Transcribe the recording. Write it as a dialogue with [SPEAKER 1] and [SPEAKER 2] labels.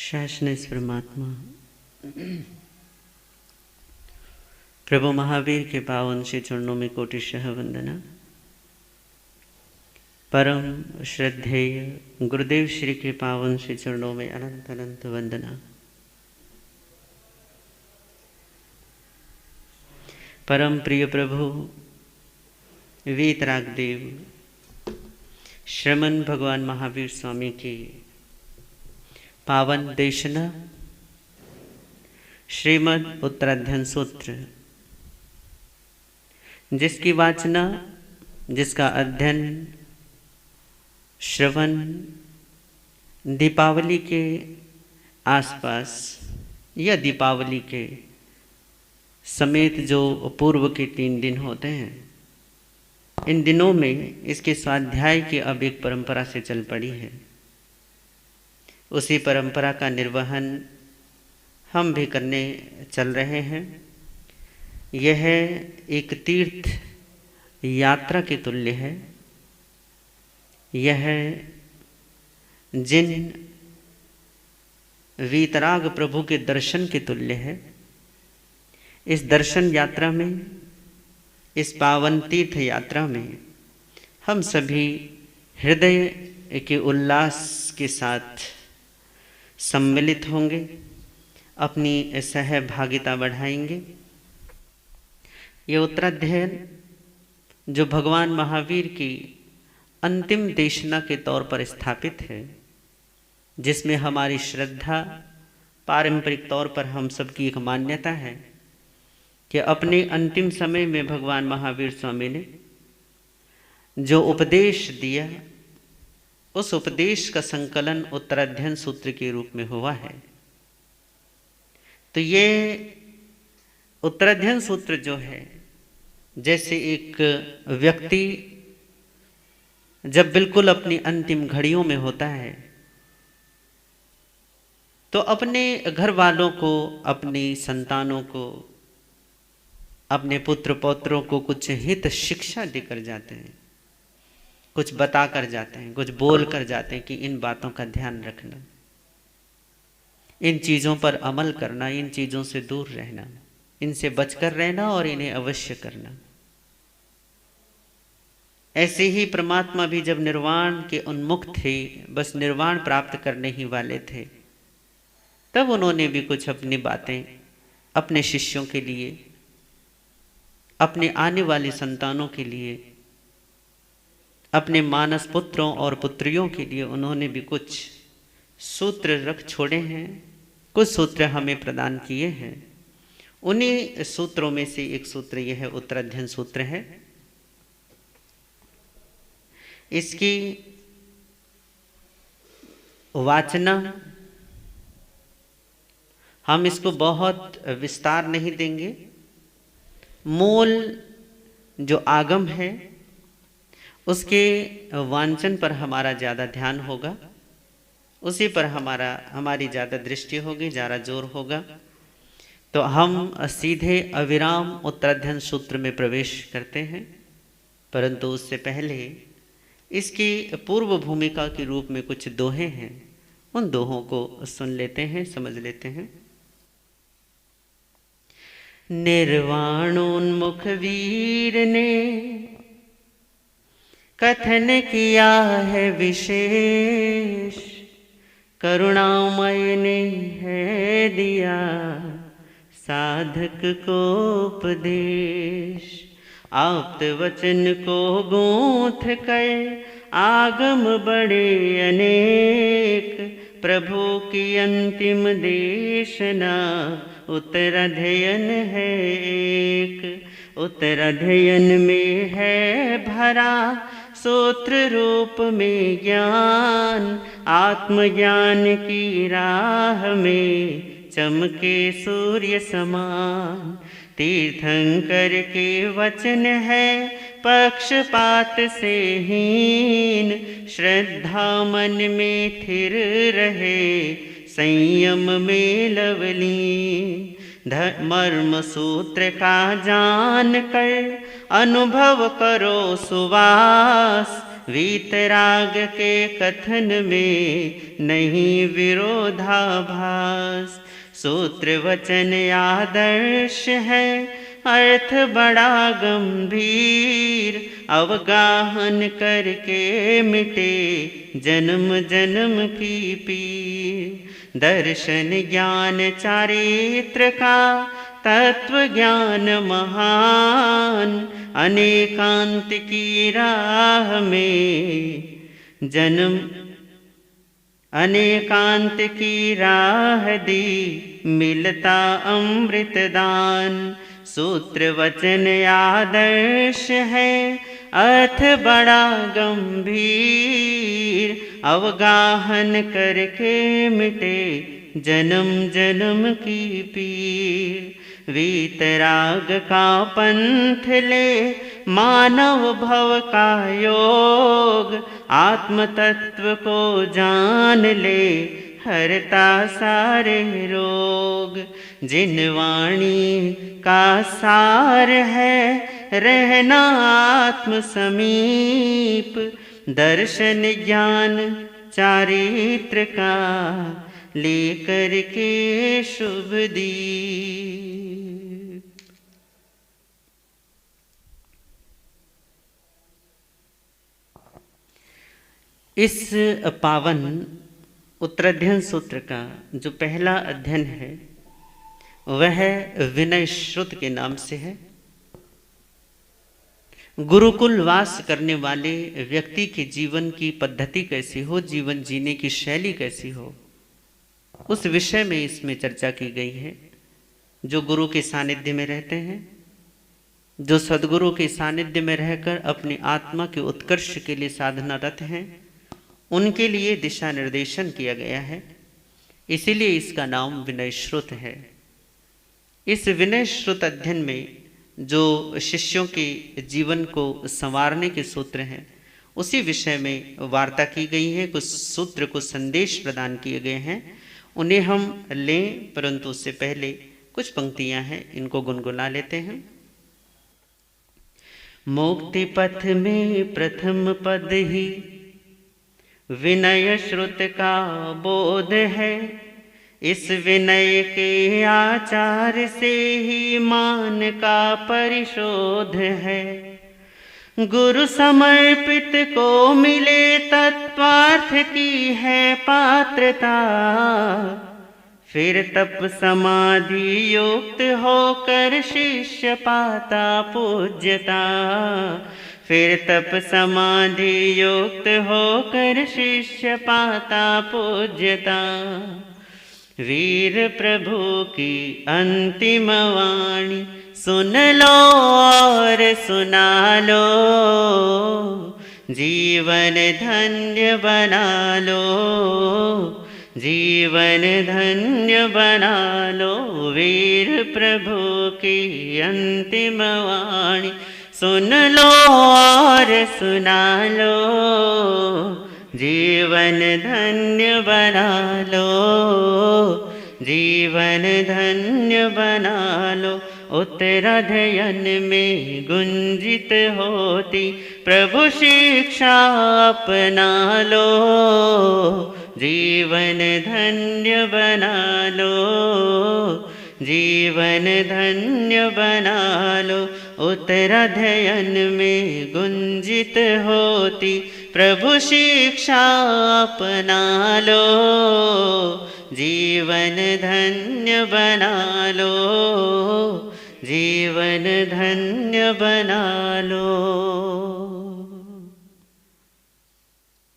[SPEAKER 1] शासनेस परमात्मा प्रभु महावीर के पावन से चरणों में कोटिशः वंदना। परम श्रद्धेय गुरुदेव श्री के पावन से चरणों में अनंत अनंत वंदना। परम प्रिय प्रभु वीतराग देव श्रीमन भगवान महावीर स्वामी की पावन देशना श्रीमद् उत्तराध्ययन सूत्र, जिसकी वाचना, जिसका अध्ययन, श्रवण दीपावली के आसपास या दीपावली के समेत जो पूर्व के 3 दिन होते हैं, इन दिनों में इसके स्वाध्याय की अब एक परंपरा से चल पड़ी है। उसी परंपरा का निर्वहन हम भी करने चल रहे हैं। यह एक तीर्थ यात्रा के तुल्य है। यह जिन वीतराग प्रभु के दर्शन के तुल्य है। इस दर्शन यात्रा में, इस पावन तीर्थ यात्रा में हम सभी हृदय के उल्लास के साथ सम्मिलित होंगे, अपनी सहभागिता बढ़ाएंगे। ये उत्तराध्ययन जो भगवान महावीर की अंतिम देशना के तौर पर स्थापित है, जिसमें हमारी श्रद्धा, पारंपरिक तौर पर हम सबकी एक मान्यता है कि अपने अंतिम समय में भगवान महावीर स्वामी ने जो उपदेश दिया, उस उपदेश का संकलन उत्तराध्ययन सूत्र के रूप में हुआ है। तो ये उत्तराध्ययन सूत्र जो है, जैसे एक व्यक्ति जब बिल्कुल अपनी अंतिम घड़ियों में होता है तो अपने घर वालों को, अपनी संतानों को, अपने पुत्र पौत्रों को कुछ हित शिक्षा देकर जाते हैं, कुछ बता कर जाते हैं, कुछ बोल कर जाते हैं कि इन बातों का ध्यान रखना, इन चीज़ों पर अमल करना, इन चीज़ों से दूर रहना, इनसे बचकर रहना और इन्हें अवश्य करना। ऐसे ही परमात्मा भी जब निर्वाण के उन्मुख थे, बस निर्वाण प्राप्त करने ही वाले थे, तब उन्होंने भी कुछ अपनी बातें अपने शिष्यों के लिए, अपने आने वाली संतानों के लिए, अपने मानस पुत्रों और पुत्रियों के लिए उन्होंने भी कुछ सूत्र रख छोड़े हैं, कुछ सूत्र हमें प्रदान किए हैं। उन्हीं सूत्रों में से एक सूत्र यह उत्तराध्ययन सूत्र है। इसकी वाचना हम इसको बहुत विस्तार नहीं देंगे। मूल जो आगम है उसके वांचन पर हमारा ज़्यादा ध्यान होगा, उसी पर हमारी ज़्यादा दृष्टि होगी, ज़्यादा जोर होगा। तो हम सीधे अविराम उत्तराध्ययन सूत्र में प्रवेश करते हैं, परंतु उससे पहले इसकी पूर्व भूमिका के रूप में कुछ दोहे हैं, उन दोहों को सुन लेते हैं, समझ लेते हैं। निर्वाणोन्मुख वीर ने कथन किया है विशेष, करुणामय ने है दिया साधक को उपदेश। आप्त वचन को गूंथ कर आगम बड़े अनेक, प्रभु की अंतिम देशना उत्तराध्ययन है एक। उत्तराध्ययन में है भरा सूत्र रूप में ज्ञान, आत्मज्ञान की राह में चमके सूर्य समान। तीर्थंकर के वचन है पक्षपात से हीन, श्रद्धा मन में थिर रहे संयम में लवलीन। मर्म सूत्र का जान कर अनुभव करो सुवास, वीतराग के कथन में नहीं विरोधाभास। सूत्र वचन आदर्श है, अर्थ बड़ा गंभीर, अवगाहन करके मिटे जन्म जन्म की पीर। दर्शन ज्ञान चारित्र का तत्व ज्ञान महान, अनेकांत की राह में जन्म अनेकांत की राह दी, मिलता अमृत दान। सूत्र वचन आदर्श है, अर्थ बड़ा गंभीर, अवगाहन करके मिटे जन्म जन्म की पीर। वीतराग का पंथ ले मानव भव का योग, आत्म तत्व को जान ले हरता सारे रोग। जिन वाणी का सार है रहना आत्म समीप, दर्शन ज्ञान चारित्र का लेकर के शुभ दीप। इस पावन उत्तराध्ययन सूत्र का जो पहला अध्ययन है वह विनय श्रुत के नाम से है। गुरुकुल वास करने वाले व्यक्ति के जीवन की पद्धति कैसी हो, जीवन जीने की शैली कैसी हो, उस विषय में इसमें चर्चा की गई है। जो गुरु के सानिध्य में रहते हैं, जो सद्गुरु के सानिध्य में रहकर अपनी आत्मा के उत्कर्ष के लिए साधनारत हैं, उनके लिए दिशा निर्देशन किया गया है। इसीलिए इसका नाम विनय श्रुत है। इस विनय श्रुत अध्ययन में जो शिष्यों के जीवन को संवारने के सूत्र हैं, उसी विषय में वार्ता की गई है। कुछ सूत्र, कुछ संदेश प्रदान किए गए हैं, उन्हें हम लें, परंतु उससे पहले कुछ पंक्तियां हैं, इनको गुनगुना लेते हैं। मुक्ति पथ में प्रथम पद ही विनय श्रुत का बोध है। इस विनय के आचार से ही मान का परिशोध है। गुरु समर्पित को मिले तत्वार्थ की है पात्रता, फिर तप समाधि युक्त होकर शिष्य पाता पूज्यता। फिर तप समाधि युक्त होकर शिष्य पाता पूज्यता। वीर प्रभु की अंतिम वाणी सुन लो और सुना लो, जीवन धन्य बना लो, जीवन धन्य बना लो। वीर प्रभु की अंतिम वाणी सुन लो और सुना लो, जीवन धन्य बना लो, जीवन धन्य बना लो। उत्तराध्ययन में गुंजित होती प्रभु शिक्षा अपना लो, जीवन धन्य बना लो, जीवन धन्य बना लो। उत्तराध्ययन में गुंजित होती प्रभु शिक्षा अपना लो, जीवन धन्य बना लो, जीवन धन्य बना लो।